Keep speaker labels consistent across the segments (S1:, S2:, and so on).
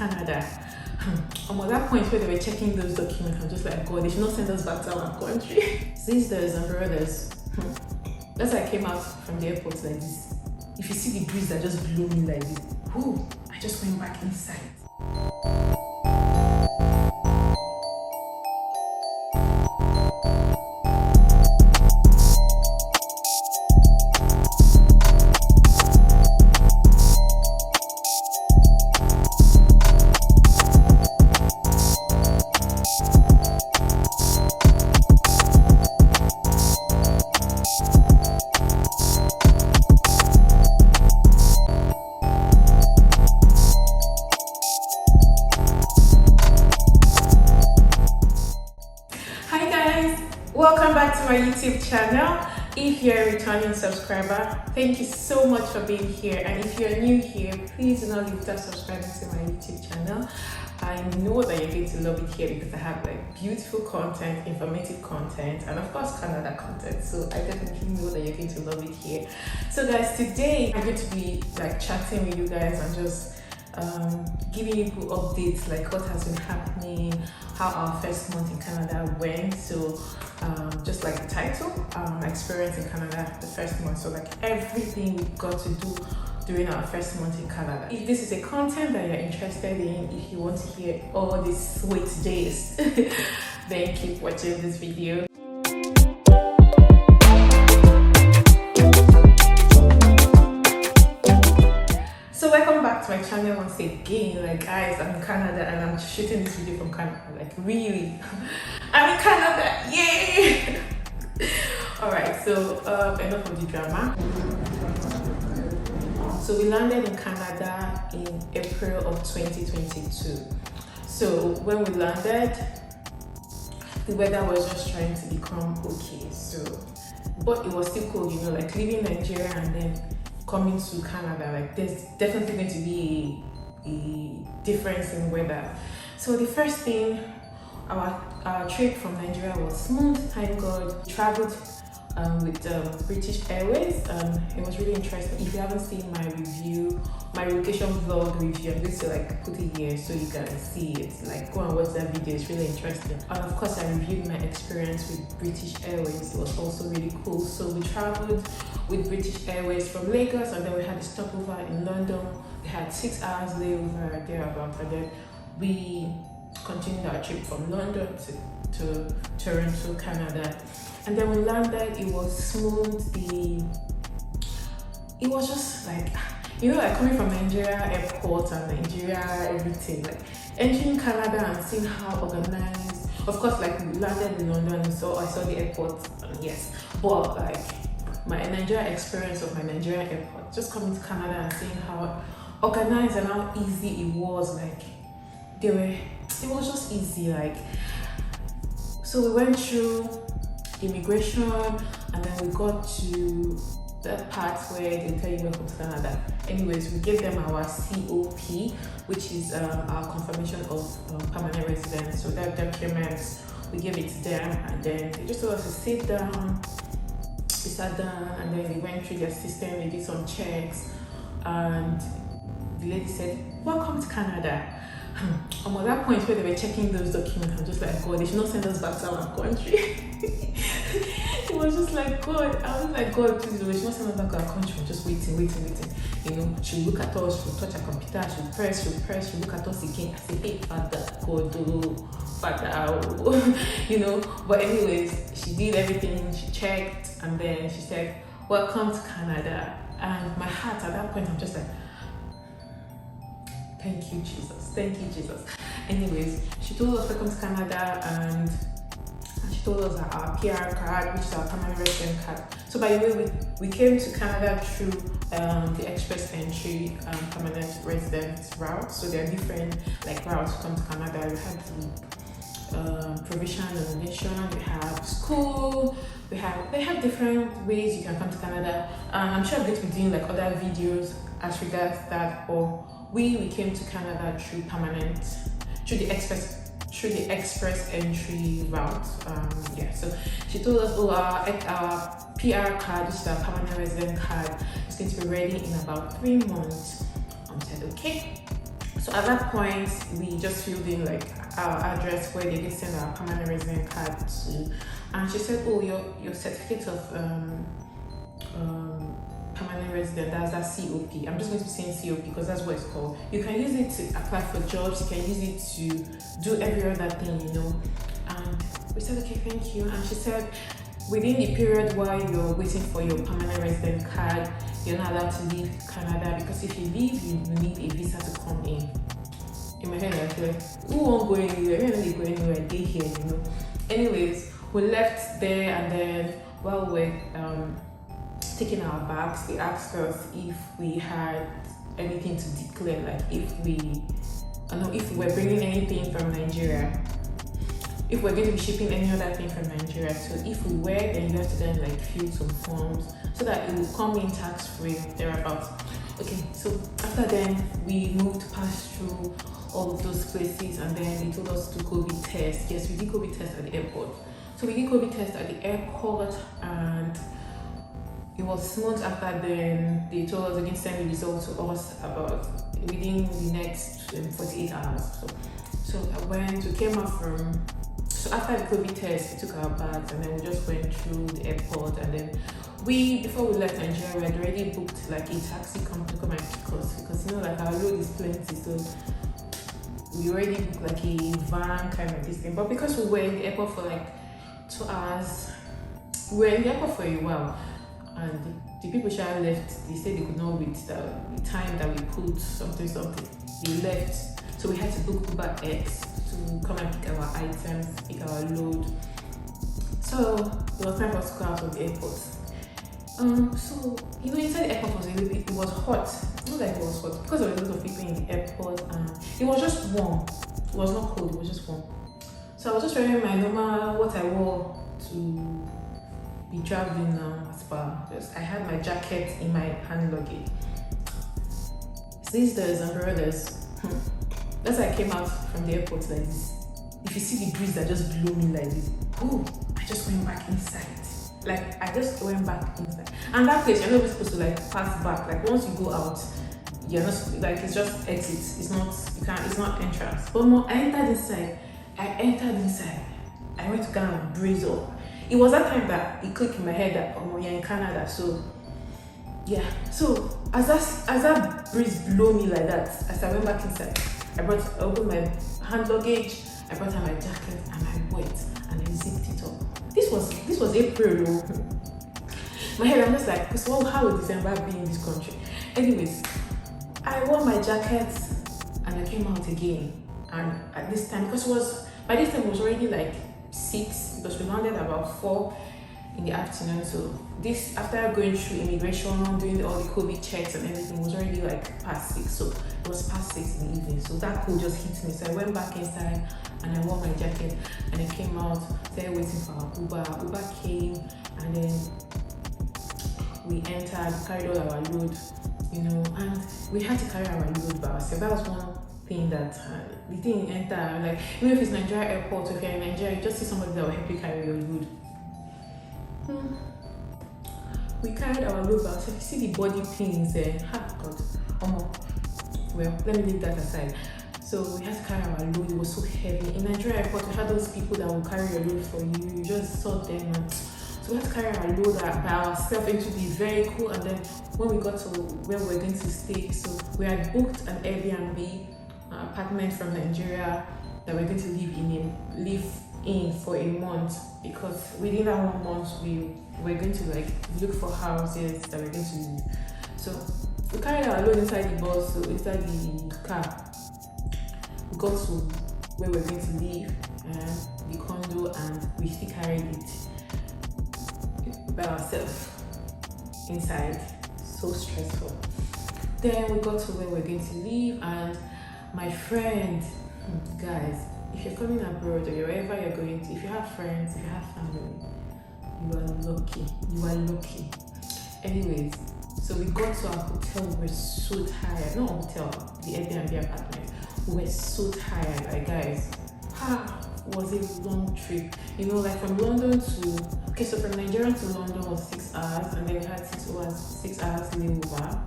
S1: Canada. At that point where they were checking those documents, I'm just like, God, they should not send us back to our country. Sisters and brothers, that's why I came out from the airport like this. If you see the breeze that just blew me like this, whoo, I just went back inside. Welcome back to my YouTube channel. If you're a returning subscriber, thank you so much for being here. And if you're new here, please do not leave without subscribing to my YouTube channel. I know that you're going to love it here because I have like beautiful content, informative content, and of course Canada content. So I definitely know that you're going to love it here. So guys, today I'm going to be like chatting with you guys and just giving you updates like what has been happening, how our first month in Canada went. So just like the title, my experience in Canada the first month. So like everything we got to do during our first month in Canada. If this is a content that you're interested in, if you want to hear all these sweet days, then keep watching this video. So welcome back to my channel once again. Like guys, I'm in Canada and I'm shooting this video from Canada. Like really, I'm in Canada, yay! Alright, so enough of the drama. So we landed in Canada in April of 2022. So when we landed, the weather was just trying to become okay. So, but it was still cold, you know, like leaving Nigeria and then coming to Canada, like there's definitely going to be a difference in weather. So the first thing, our trip from Nigeria was smooth, thank God. We traveled with British Airways. It was really interesting. If you haven't seen my review, my relocation vlog review, I'm going to like put it here so you can see it. Like go and watch that video, it's really interesting. And of course I reviewed my experience with British Airways. It was also really cool. So we traveled with British Airways from Lagos and then we had a stopover in London. We had 6 hours layover thereabout, and then we continued our trip from London to Toronto, Canada. And then we landed, it was smooth. It was just like, you know, like coming from Nigeria airport and Nigeria everything, like entering Canada and seeing how organized. Of course, like we landed in London, so I saw the airport, yes, but like my Nigeria experience of my Nigeria airport, just coming to Canada and seeing how organized and how easy it was, like it was just easy. Like, so we went through immigration and then we got to that part where they tell you welcome to Canada. Anyways, we gave them our COP, which is our confirmation of permanent residence. So that documents, we gave it to them and then they just told us to sit down. We sat down and then we went through their system, we did some checks, and the lady said, welcome to Canada. At that point where they were checking those documents, I'm just like, God, they should not send us back to our country. It was just like, God, I was like, God, please, they should not send us back to our country. We're just waiting. You know, she'll look at us, she'll touch her computer, she'll press, she'll look at us again. I say, hey, Father, God, Father, you know. But anyways, she did everything, she checked, and then she said, welcome to Canada. And my heart at that point, I'm just like, thank you, Jesus. Thank you, Jesus. Anyways, she told us welcome to Canada and she told us that our PR card, which is our permanent resident card. So by the way, we came to Canada through the express entry permanent resident route. So there are different like routes to come to Canada. We have the provisional nomination, we have school, they have different ways you can come to Canada. I'm sure I'm going to be doing like other videos as regards that, or we came to Canada through the express entry route. Yeah, so she told us, oh, our PR card, which is our permanent resident card, is going to be ready in about 3 months. I said, okay. So at that point, we just filled in like our address where they did send our permanent resident card to, and she said, "Oh, your certificate of permanent resident, that's that COP. I'm just going to be saying COP because that's what it's called. You can use it to apply for jobs. You can use it to do every other thing, you know." And we said, "Okay, thank you." And she said, within the period while you're waiting for your permanent resident card, you're not allowed to leave Canada, because if you leave, you need a visa to come in. In my head, I feel like, who won't go anywhere? We're not going anywhere, they here, you know. Anyways, we left there, and then while we're taking our bags, they asked us if we had anything to declare, like if we were bringing anything from Nigeria, if we're going to be shipping any other thing from Nigeria. So if we were, then you have to then like fill some forms so that it will come in tax free thereabouts. Okay, so after then we moved past through all of those places, and then they told us to do COVID test. Yes, we did COVID test at the airport. So we did COVID test at the airport, and it was months after then they told us again send the results to us about within the next 48 hours. So we came out from. So after the COVID test, we took our bags, and then we just went through the airport, and then before we left Nigeria, we had already booked like a taxi company to come and pick us, because you know like our load is plenty, so we already booked like a van kind of this thing. But because we were in the airport for like 2 hours, we were in the airport for a while, and the people shall left. They said they could not wait the time that we put something. They left, so we had to book Uber X to come and pick our items, pick our load. So it was time for us to go out of the airport. So you know, inside the airport it was hot. Not like it was hot because there were a lot of people in the airport, and it was just warm. It was not cold, it was just warm. So I was just wearing my normal what I wore to be traveling as per. I had my jacket in my hand luggage. Sisters and brothers, that's why I came out from the airport like this. If you see the breeze that just blew me like this, oh, I just went back inside. Like I just went back inside. And that place, you're not even supposed to like pass back. Like once you go out, you're not like, it's just exit. It's not entrance. But more, I entered inside. I went to go and breeze up. It was that time that it clicked in my head that you're in Canada. So yeah. So as that breeze blew me like that, as I went back inside, I opened my hand luggage, I brought out my jacket, and I went and I zipped it up. This was April. My head, I'm just like, so how will December be in this country? Anyways, I wore my jacket and I came out again. And at this time, by this time it was already like 6, because we landed about 4 in the afternoon. So this, after going through immigration, doing all the COVID checks and everything, was already like past 6. So it was past 6 in the evening. So that cold just hit me. So I went back inside and I wore my jacket and I came out, started waiting for our Uber. Uber came, and then we entered, carried all our load, you know, and we had to carry our load by ourselves. That was one thing that the thing enter, like even if it's Nigeria airport, or if you're in Nigeria, you just see somebody that will help you carry your load. We carried our load by ourselves. You see the body pains there. God. Well, let me leave that aside. So we had to carry our load. It was so heavy. In Nigeria airport, we had those people that will carry your load for you. You just saw them. And so we had to carry our load by ourselves. It would be very cool. And then when we got to where we were going to stay, so we had booked an Airbnb apartment from Nigeria that we're going to live in for a month, because within that 1 month we were going to like look for houses that we're going to live. So we carried our load inside the bus, so inside the car. We got to where we're going to live, the condo, and we still carried it by ourselves inside. So stressful. Then we got to where we're going to live, and my friend, guys, if you're coming abroad or wherever you're going to, if you have friends, if you have family, you are lucky. You are lucky. Anyways, so we got to our hotel. We were so tired. Not hotel, the Airbnb apartment. We were so tired, like guys. It was a long trip. You know, like from London to so from Nigeria to London was 6 hours, and then we had 6 hours layover.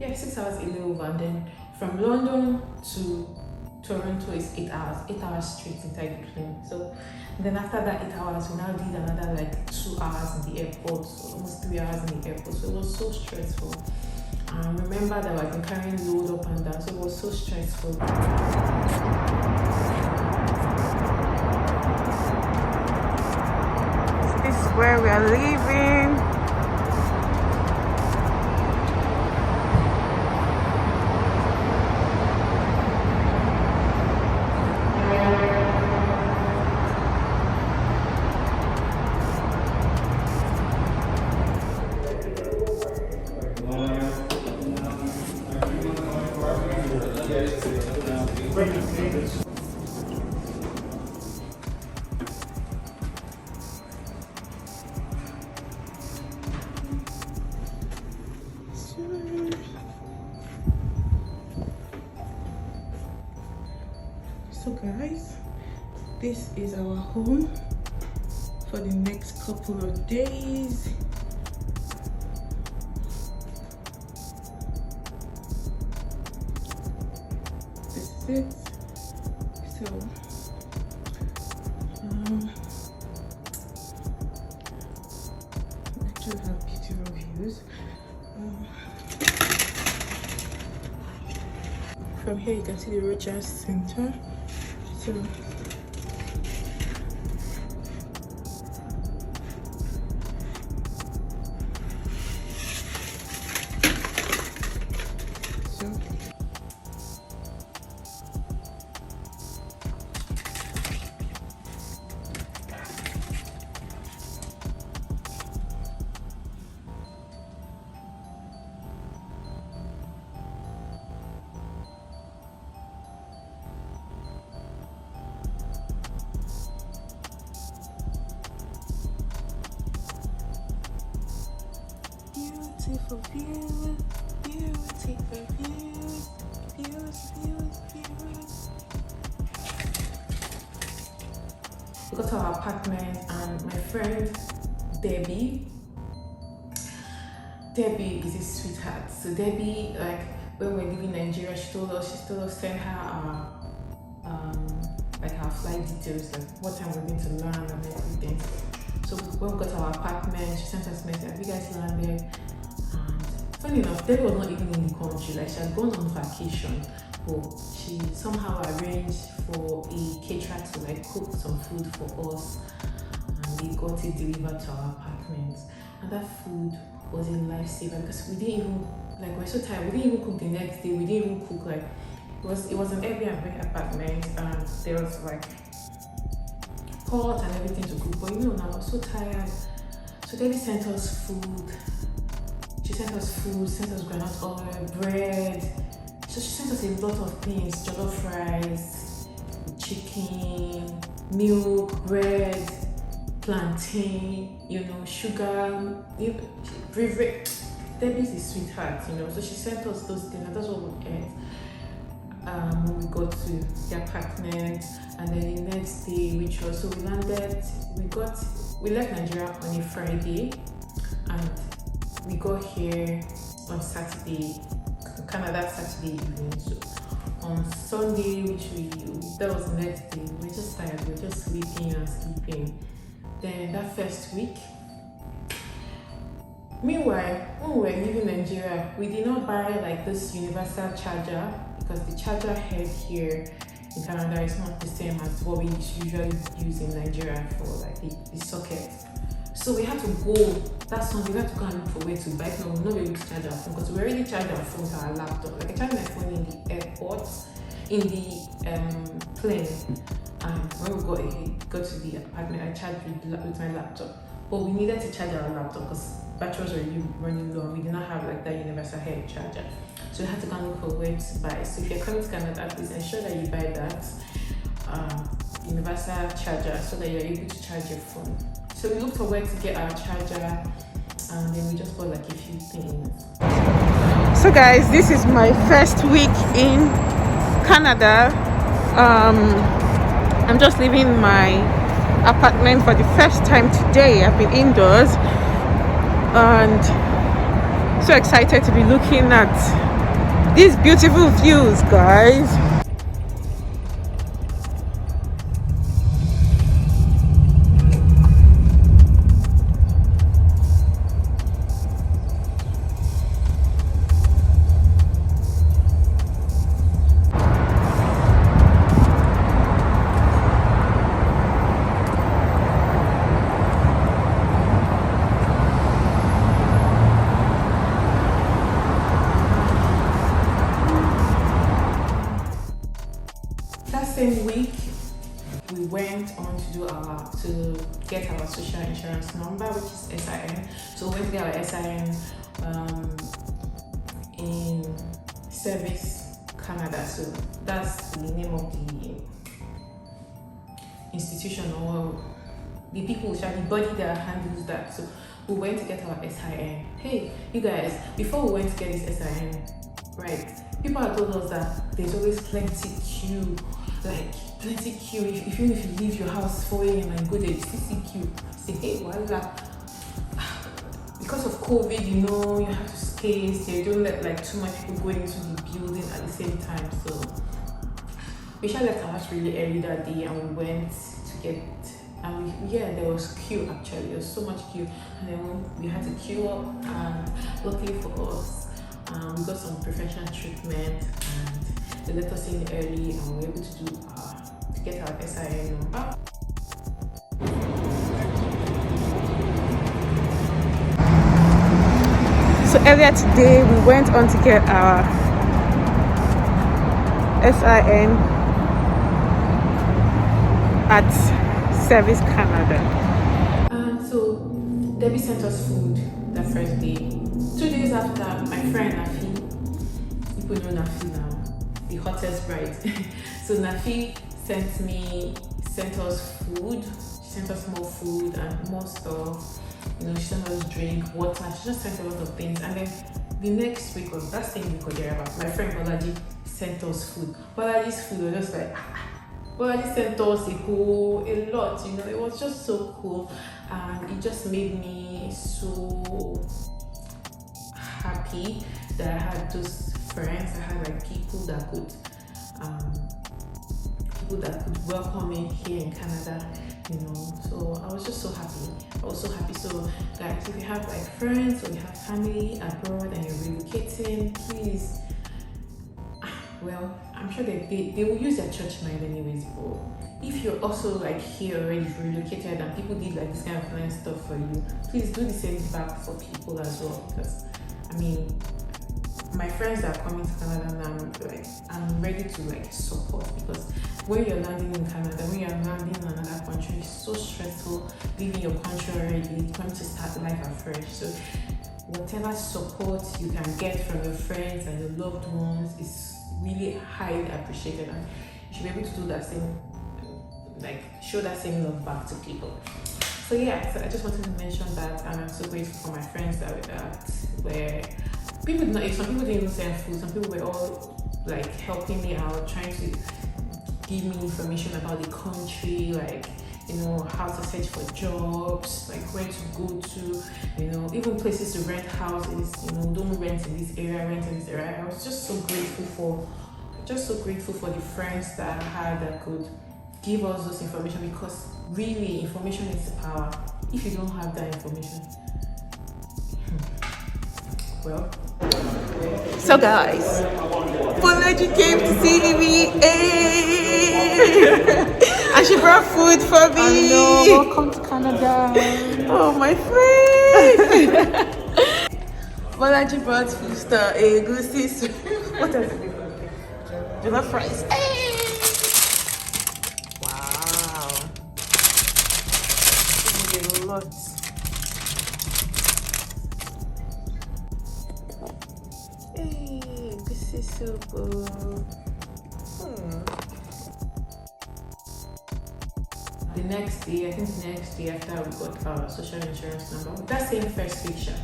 S1: Yeah, 6 hours layover, and then from London to Toronto is 8 hours straight inside the plane. So then after that 8 hours, we now did another like 2 hours in the airport, so almost 3 hours in the airport. So it was so stressful. Remember that I've been carrying load up and down, so it was so stressful. This is where we are leaving. So guys, this is our home for the next couple of days. This is it. So actually have beautiful views. From here you can see the Rogers Center. So beautiful views, beautiful views, views. We got to our apartment and my friend Debbie is a sweetheart. So Debbie, like when we were leaving Nigeria, she told us send her like our flight details, like what time we're going to land and everything. So when we got to our apartment, she sent us a message, have you guys landed? And funny enough, Debbie was not even in the country, like she had gone on vacation, but she somehow arranged for a caterer to like cook some food for us, and they got it delivered to our apartment. And that food was a lifesaver because we didn't even, like, we're so tired, we didn't even cook the next day, we didn't even cook, like, it was an Airbnb apartment and there was like pot and everything to cook, but you know, now I was so tired. So Debbie sent us food. She sent us food, sent us granite oil, bread. So she sent us a lot of things: jollof rice, chicken, milk, bread, plantain, you know, sugar. Debbie's a sweetheart, you know. So she sent us those things, and that's what we ate. When we got to the apartment, and then the next day, which was, so we landed, we left Nigeria on a Friday, and we got here on Saturday, Canada Saturday evening. So on Sunday, that was the next day, we were just tired, we were just sleeping. Then that first week, meanwhile, when we were leaving Nigeria, we did not buy like this universal charger, because the charger head here in Canada is not the same as what we usually use in Nigeria for like the socket. So we had to go that Sunday, we had to go and look for where to buy it. No, we're not able to charge our phone because we already charged our phone to our laptop. Like I charged my phone in the airport, in the plane, and when we got to the apartment, I charged with my laptop. But we needed to charge our laptop because battery was already running low and we did not have like that universal head charger. So we had to go and look for where to buy. So if you're coming to Canada, please ensure that you buy that universal charger so that you're able to charge your phone. So we looked for where to get our charger, and then we just bought like a few things. So guys, this is my first week in Canada. I'm just leaving my apartment for the first time today. I've been indoors and so excited to be looking at
S2: These beautiful views, guys.
S1: Same week, we went on to get our social insurance number, which is SIN. So we went to get our SIN in Service Canada. So that's the name of the institution or the people, the body that handles that. So we went to get our SIN. Hey, you guys, before we went to get this SIN, right? People have told us that there's always plenty queue. Like plenty queue. Even if you leave your house 4 a.m. and go there, you still see queue. Say, hey, voila. Because of COVID, you know, you have to space. They don't let like too much people go into the building at the same time. So we shall left our house really early that day, and we went to get. And there was queue actually. There was so much queue, and then we had to queue up. And luckily for us, we got some professional treatment and they let us in early, and we were able to get our SIN number.
S2: So earlier today, we went on to get our SIN at Service Canada.
S1: So Debbie sent us food that first day. 2 days after, my friend Nafi, people know Nafi now, the hottest bride. So Nafi sent us food. She sent us more food and more stuff. You know, she sent us drink, water. She just sent a lot of things. And then the next week, or that same week or thereabout, my friend Bolaji sent us food. Bolaji's food was just like, Bolaji sent us a lot. You know, it was just so cool, and it just made me so happy that I had those friends. I had like people that could welcome me here in Canada, you know. So I was just so happy. So guys, if you have like friends or you have family abroad and you're relocating, please, well, I'm sure they will use their church mind anyways. But if you're also like here already relocated and people did like this kind of nice stuff for you, please do the same back for people as well. Because I mean, my friends that are coming to Canada now, I'm ready to like support, because when you're landing in Canada, when you're landing in another country, it's so stressful leaving your country already, coming to start life afresh. So whatever support you can get from your friends and your loved ones is really highly appreciated, and you should be able to do that same, like show that same love back to people. So yeah, so I just wanted to mention that, and I'm so grateful for my friends that were people. Some people didn't even send food. Some people were all like helping me out, trying to give me information about the country, like, you know, how to search for jobs, like where to go to, you know, even places to rent houses, you know, don't rent in this area, rent in this area. I was just so grateful for the friends that I had that could give us this information, because really information is power. If you don't have that information, well.
S2: So guys, Bolaji came to see me, and she brought food for me.
S1: Welcome to Canada.
S2: Oh, my friend. Bolaji brought food stuff, goosey. What else did you bring? Jollof rice. Wow. This is a lot. This is so good.
S1: The next day after we got our social insurance number, that same first picture,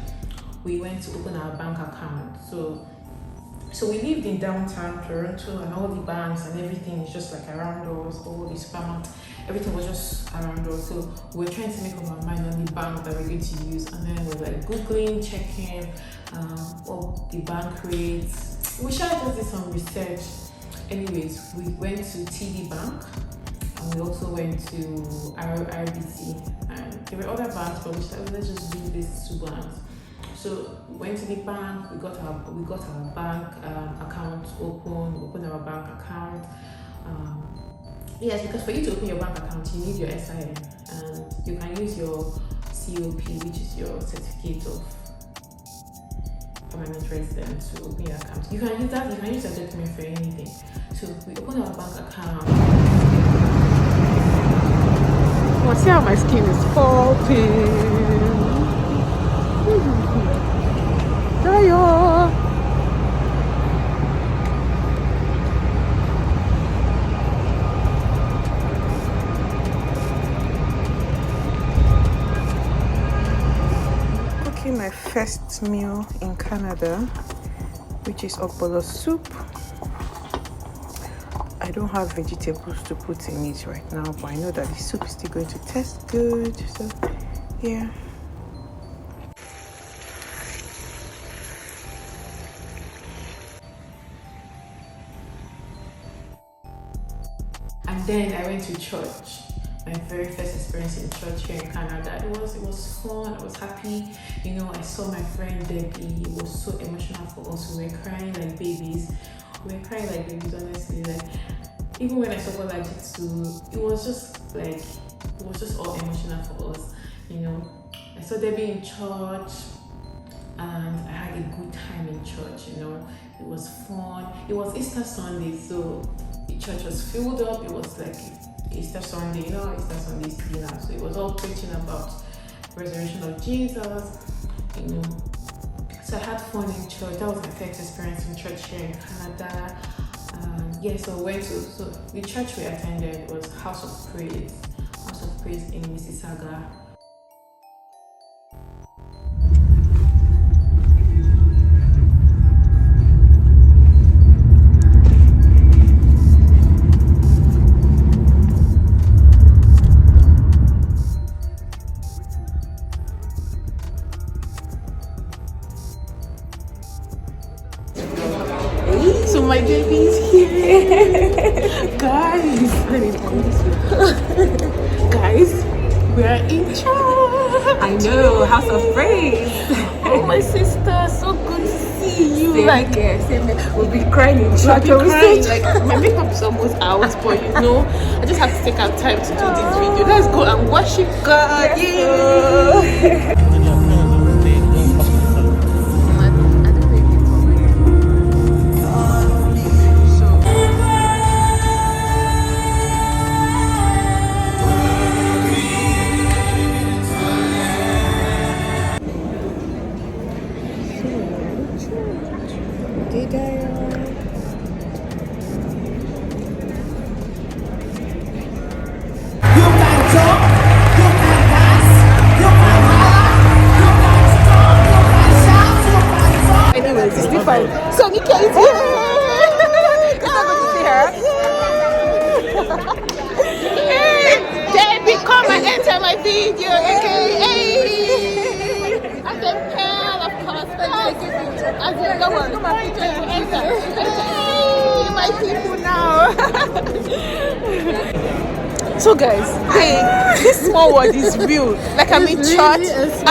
S1: we went to open our bank account. So we lived in downtown Toronto, and all the banks and everything is just like around us, all the supermarkets, everything was just around us. So we're trying to make up our mind on the bank that we're going to use, and then we're like Googling, checking all the bank rates, we should just did some research. Anyways, we went to TD Bank and we also went to RBC, and there were other banks, but we said let's just do these two banks. So we went to the bank, we got our bank account opened our bank account. Yes, because for you to open your bank account, you need your SIN, and you can use your COP, which is your certificate of permanent resident, to open your account. You can use that document for anything. So we opened our bank account.
S2: Oh, see how my skin is popping. Dayo. Cooking my first meal in Canada, which is okpolo soup. I don't have vegetables to put in it right now, but I know that the soup is still going to taste good. So yeah.
S1: And then I went to church. My very first experience in church here in Canada. It was fun. I was happy. You know, I saw my friend Debbie. It was so emotional for us. We were crying like babies. Honestly. Like, even when I saw Bola Jitsu, it was just all emotional for us. You know, I saw Debbie in church, and I had a good time in church. You know, it was fun. It was Easter Sunday, so the church was filled up. It was like Easter Sunday, you know, Easter Sunday is dinner. So it was all preaching about the resurrection of Jesus, you know. So I had fun in church. That was my first experience in church here in Canada. Yeah, so the church we attended was House of Praise in Mississauga.
S2: So my baby's here. Guys, we are in church.
S3: I know, House of Praise.
S2: Oh, my sister, so good to see you.
S3: Same here. We'll be crying in church.
S2: My makeup is almost out, but you know, I just have to take out time to do this video. Let's go and worship God. Yay! Anyways, it's still fine. So Nika is here. Is that going to see her? Hey, Debbie, come and enter my video. Okay, hey. And then Pearl, of course. As in, don't worry. Enter. Hey, my people now. So guys, hey, this small world is real. Like I'm in church and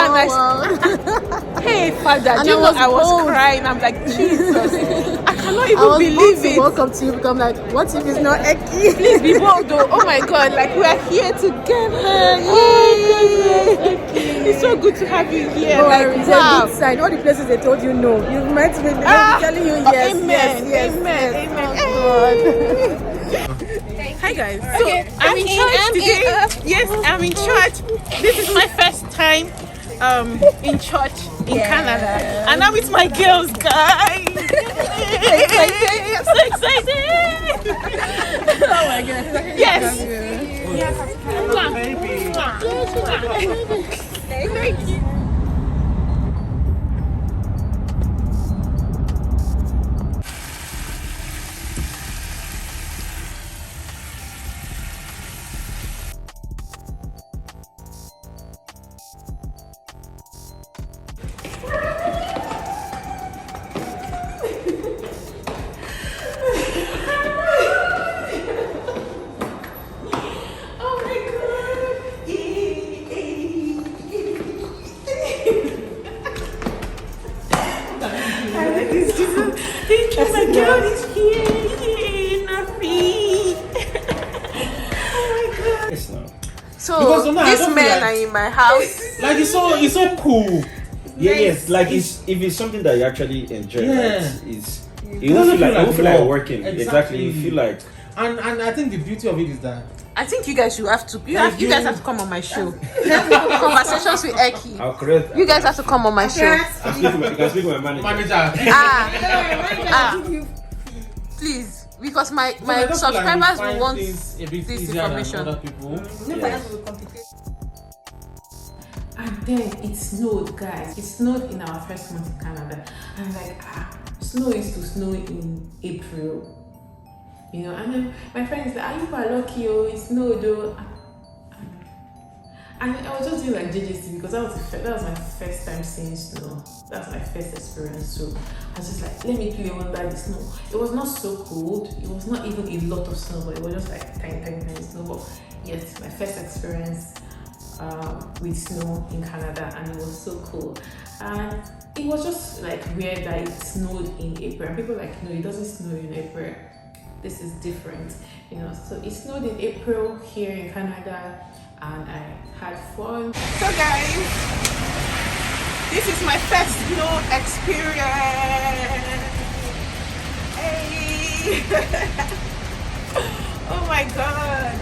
S2: hey Father,
S3: And
S2: do you know I was
S3: cold.
S2: crying? I'm like, Jesus, I cannot even believe it.
S3: Welcome to you. I'm like, what if it's not Eki?
S2: Please be bold though. Oh my God, like we are here together. Yay! It's so good to have you here.
S3: Oh,
S2: Like
S3: it's
S2: wow.
S3: a good sign. All the places they told you no. You've met me. They'll be telling you yes,
S2: Amen.
S3: yes,
S2: Amen.
S3: yes.
S2: Amen. Hi guys. So I'm in church today. Yes, I'm in church. This is my first time in church in Canada, and now with my girls, guys. I'm so excited.
S3: Oh my God.
S2: Yes.
S3: Thank you.
S2: my God is here. Nafi. Oh my God.
S4: It's not.
S5: So
S4: Because sometimes I
S5: these
S4: don't
S5: men
S4: feel like-
S5: are in my house.
S4: Like it's so cool.
S6: Yeah, yes. Like if it's something that you actually enjoy,
S4: Yeah.
S6: right? You don't feel like working. Exactly. You feel like.
S4: And I think the beauty of it is that
S5: I think you guys should have to. You guys have to come on my show. Conversations with Eki.
S6: I'll correct.
S5: You guys have to come on my show.
S6: You can speak with my manager.
S5: Please, because my
S4: So I just feel like
S5: subscribers
S4: we
S5: will
S4: find
S5: want
S4: things a bit
S5: this
S4: easier than
S5: information.
S4: other people.
S1: And then it snowed, guys. It snowed in our first month in Canada. And I'm like, snow is to snow in April. You know, and then my friend is like, are you lucky? Oh, it snowed though. And I was just doing like JJC because that was my first time seeing snow. That's my first experience. So I was just like, let me play under the snow. It was not so cold. It was not even a lot of snow, but it was just like tiny snow. But yes, my first experience with snow in Canada, and it was so cool. And it was just like weird that it snowed in April. And people were like, no, it doesn't snow in April. This is different, you know. So it snowed in April here in Canada, and I had fun.
S2: So guys, this is my first snow experience. Hey. Oh my God.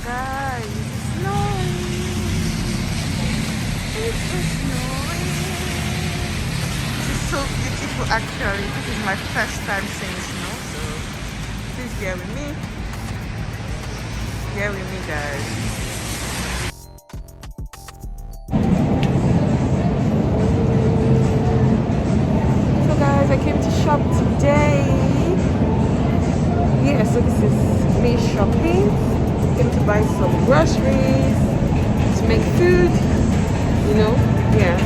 S5: Guys, it's snowing. It's snowing. This is so beautiful actually. This is my first time seeing snow, so please bear with me. Bear with me, guys. So guys, I came to shop today. Yeah, so this is me shopping. Came to buy some groceries to make food, you know. Yeah.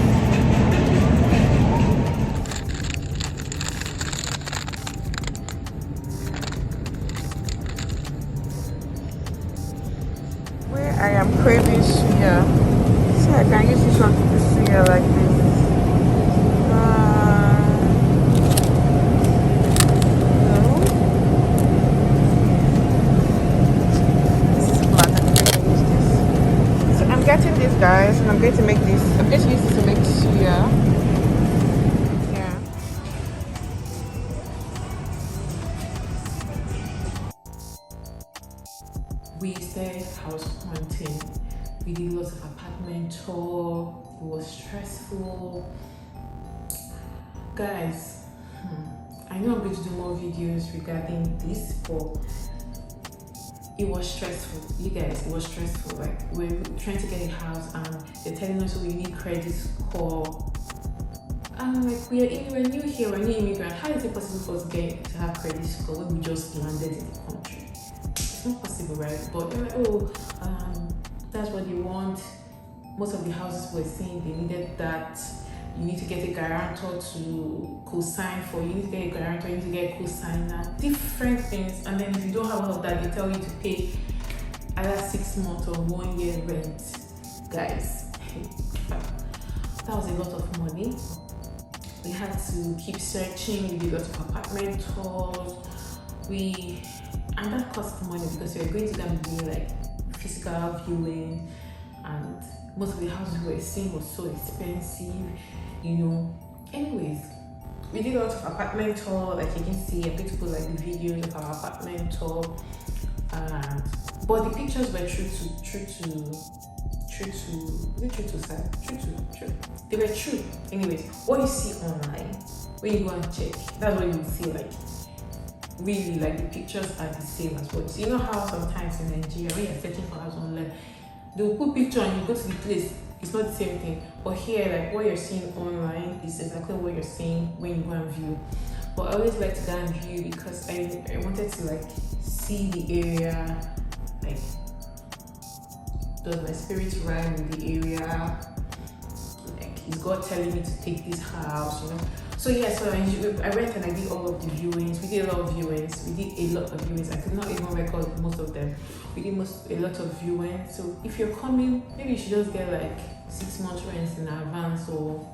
S5: Where I am craving suya, so I can use this one to do suya like this. Getting this, guys, and I'm going to make this. I'm going to use this to make suya. Yeah.
S1: We started house hunting. We did lots of apartment tour. It was stressful, guys. I know I'm going to do more videos regarding this, but it was stressful. You guys, it was stressful. Like, we're trying to get a house and they're telling us we need credit score. And like, we're new here, we're new immigrant. How is it possible for us to have credit score when we just landed in the country? It's not possible, right? But they're like, that's what you want. Most of the houses were saying they needed that. You need to get a guarantor to co-sign for. You need to get a guarantor, you need to get a co-signer. Different things. And then if you don't have all of that, they tell you to pay either 6 months or 1 year rent. Guys, that was a lot of money. We had to keep searching. We did lots of apartment tours. And that cost money because you're going to them doing like physical viewing, and most of the houses we were seeing was so expensive, you know. Anyways, we did a lot of apartment tour. Like you can see, I'm going to put like the videos of our apartment tour, but the pictures were true. They were true. Anyways, what you see online, when you go and check, that's what you will see. Like, really, like the pictures are the same as what you see. You know how sometimes in Nigeria, when you're searching for house online, they will put picture and you go to the place, it's not the same thing. But here, like what you're seeing online is exactly what you're seeing when you go and view. But I always like to go and view because I wanted to like see the area, like does my spirit rhyme with the area, like is God telling me to take this house, you know? So yeah, so I went and I did all of the viewings. We did a lot of viewings. I could not even record most of them. We did a lot of viewings. So if you're coming, maybe you should just get like 6 months rent in advance, or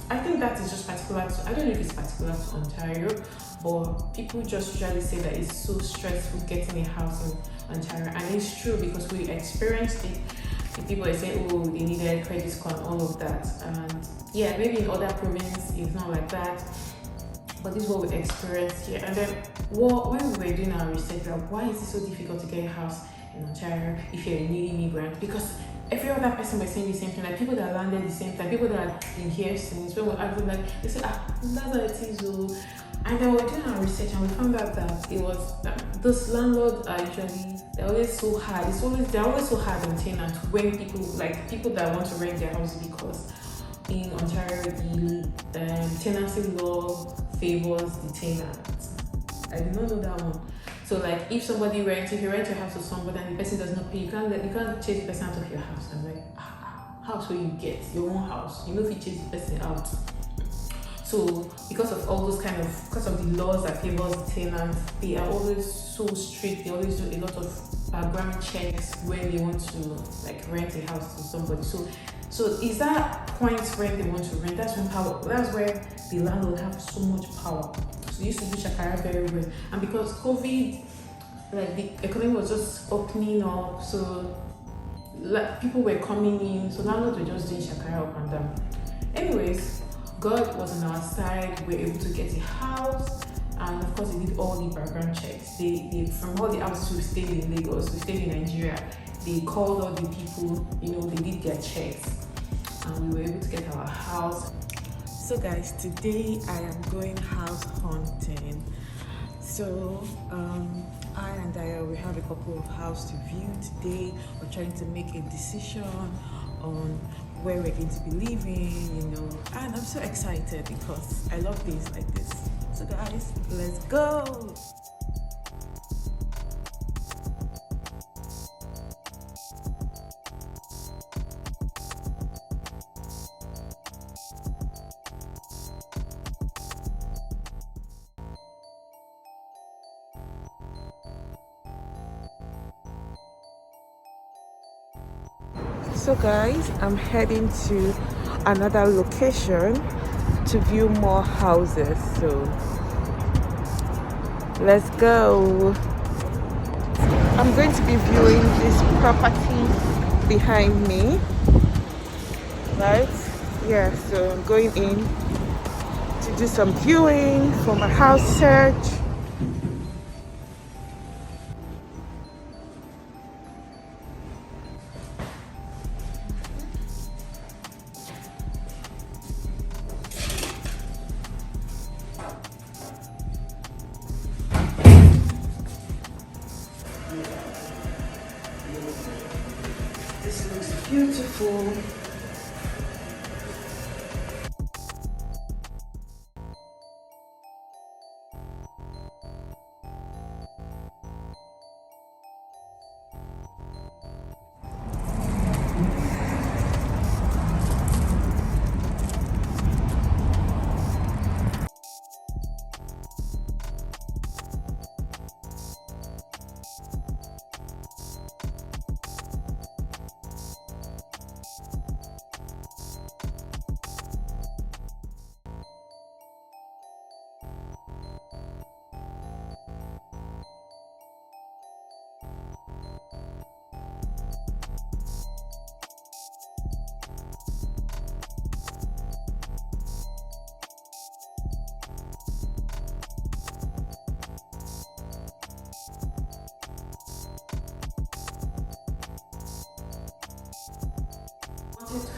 S1: I think that is just particular to, I don't know if it's particular to Ontario, but people just usually say that it's so stressful getting a house in Ontario, and it's true because we experienced it. The people are saying, oh, they needed credit score and all of that, and yeah, maybe in other provinces it's not like that, but this is what we experienced here. And then when we were doing our research, like, why is it so difficult to get a house in Ontario if you're a new immigrant? Because every other person was saying the same thing, like people that landed the same time, people that had been here since, when we argued, like, they said, that's how it is, oh. And then we were doing our research and we found out that it was those landlords are usually, they're always so hard. They're always so hard on tenants when people that want to rent their house, because in Ontario the tenancy law favors the tenants. I did not know that one. So like if you rent your house to somebody and the person does not pay, you can't chase the person out of your house. I'm like, house where you get your own house, you know, if you chase the person out. So because of all those because of the laws that favors the tenants, they are always so strict. They always do a lot of background checks when they want to like rent a house to somebody. So is that point when they want to rent? That's where the landlord has so much power. So they used to do shakara very well. And because COVID, like the economy was just opening up, so like people were coming in, so landlords were just doing shakara up and down. Anyways, God was on our side. We were able to get a house, and of course they did all the background checks. They from all the houses we stayed in Lagos, we stayed in Nigeria, they called all the people, you know, they did their checks, and we were able to get our house.
S2: So guys, today I am going house hunting. So I and Daya, we have a couple of houses to view today. We're trying to make a decision on where we're going to be living, you know, and I'm so excited because I love things like this. So guys, let's go. So guys, I'm heading to another location to view more houses, so let's go. I'm going to be viewing this property behind me, right? Yeah, so I'm going in to do some viewing for my house search. This looks beautiful.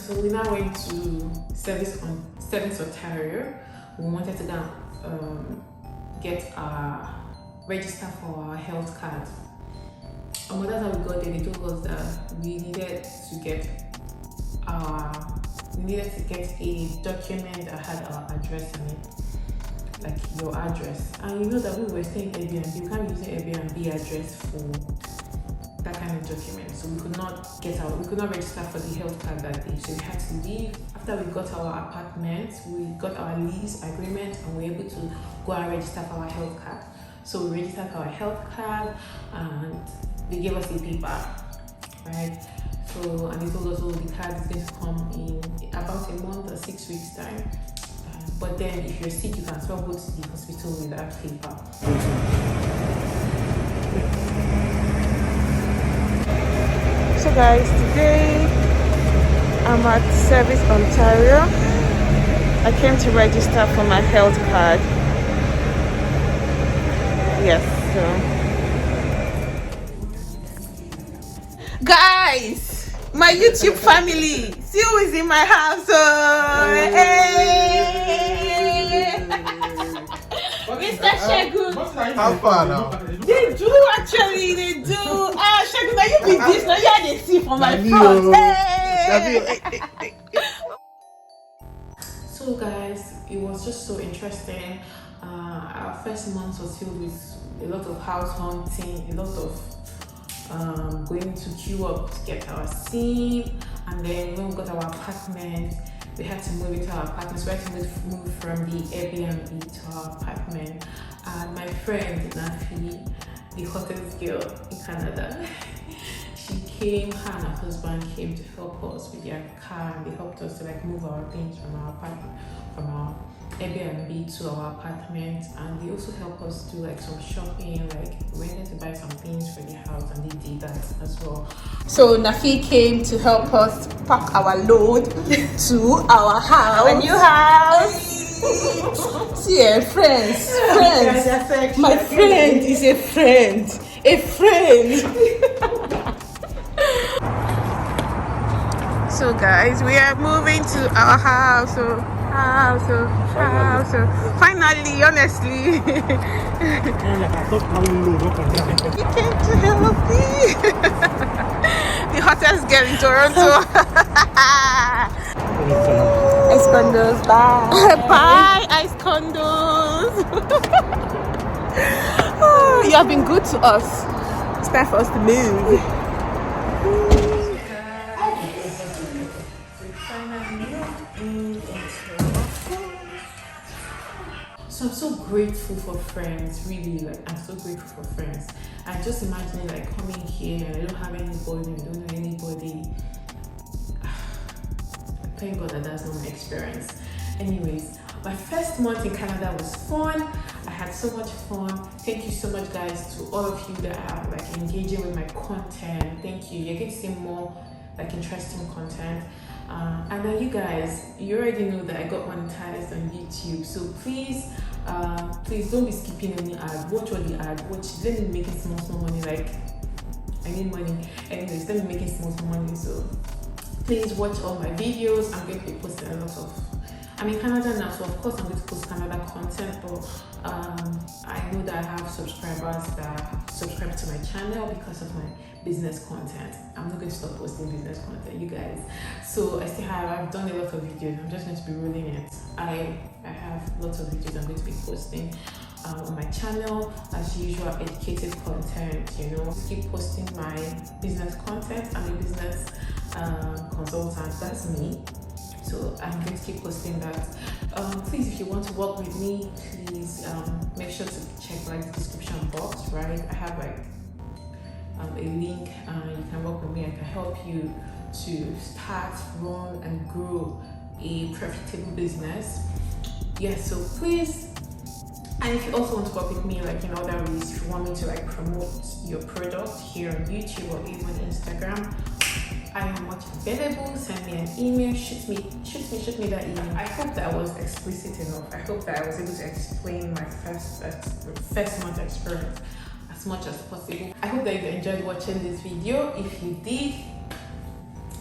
S1: So we now went to Service Ontario. We wanted to go register for our health card. And that's how we got there. They told us that we needed to get a document that had our address on it, like your address. And you know that we were staying Airbnb. You can't be using Airbnb address that kind of document. So we could not register for the health card that day. So we had to leave. After we got our apartment, we got our lease agreement, and we were able to go and register for our health card. So we registered for our health card, and they gave us a paper, right? So, and they told us, oh, the card is going to come in about a month or 6 weeks time. But then if you're sick, you can still go to the hospital with that paper.
S5: So guys, today I'm at Service Ontario. I came to register for my health card. Yes, so guys, my YouTube family, see who is in my house. Mr. Shegun.
S4: How far now?
S5: They do actually, they do. Shegun, now you be this, now you are the see for my front.
S1: So guys, it was just so interesting. Our first month was filled with a lot of house hunting, a lot of going to queue up to get our SIM, and then when we got our apartment, we had to move into our apartment. So we had to move from the Airbnb to our apartment. And my friend Nafi, the hottest girl in Canada, she came, her and her husband came to help us with their car, and they helped us to like move our things from our apartment, from our Airbnb to our apartment. And they also helped us do like some shopping, like we wanted to buy some things for the house, and they did that as well.
S5: So Nafi came to help us pack our load to our house.
S2: Our new house.
S5: See, friends. My friend is a friend. So guys, we are moving to our house. Finally, honestly. He came to help me. The hottest girl in Toronto. Ice condos, bye. Bye, ice condos. Oh, you have been good to us. It's time for us to move.
S1: So I'm so grateful for friends, really, like I'm so grateful for friends. I just imagine like coming here and I don't have anybody, I don't know anybody. Thank God that that's not my experience. Anyways, my first month in Canada was fun. I had so much fun. Thank you so much guys to all of you that are like engaging with my content. Thank you. You're going to see more like interesting content. And then you guys, you already know that I got monetized on YouTube, so please don't be skipping any ad. Watch all the ad. Let me make small money. Like I need money. Anyways, let me make small money. So please watch all my videos. I'm going to be posting a lot of. I'm in Canada now, so of course I'm going to post Canada content, but I know that I have subscribers that subscribe to my channel because of my business content. I'm not going to stop posting business content, you guys. So I've done a lot of videos. I'm just going to be rolling it. I have lots of videos I'm going to be posting on my channel, as usual, educated content. You know, keep posting my business content. I'm a business consultant. That's me. So I'm going to keep posting that. Please, if you want to work with me, please make sure to check like the description box, right? I have like a link. You can work with me. I can help you to start, run, and grow a profitable business. Yes, so please. And if you also want to work with me, like in other ways, if you want me to like promote your product here on YouTube or even Instagram, I am much available. Send me an email, shoot me that email. I hope that I was explicit enough. I hope that I was able to explain my first month experience as much as possible. I hope that you enjoyed watching this video. If you did,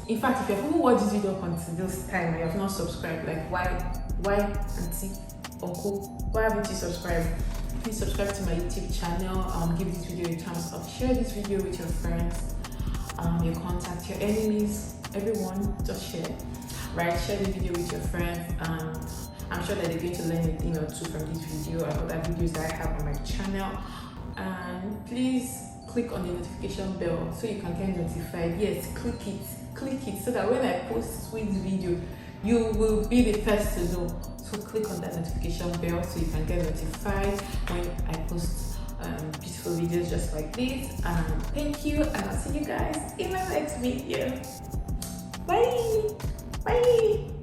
S1: in fact, if you have watched this video up until this time and you have not subscribed, like why auntie, uncle, why haven't you subscribed? Please subscribe to my YouTube channel. Give this video a thumbs up. Share this video with your friends, your contacts, your enemies, everyone. Just share, right? Share the video with your friends. I'm sure that they're going to learn a thing or two from this video and other videos that I have on my channel. And please click on the notification bell so you can get notified. Yes, click it so that when I post sweet video, you will be the first to know. So click on that notification bell so you can get notified when I post beautiful videos just like this. Thank you, and I'll see you guys in my next video. Bye.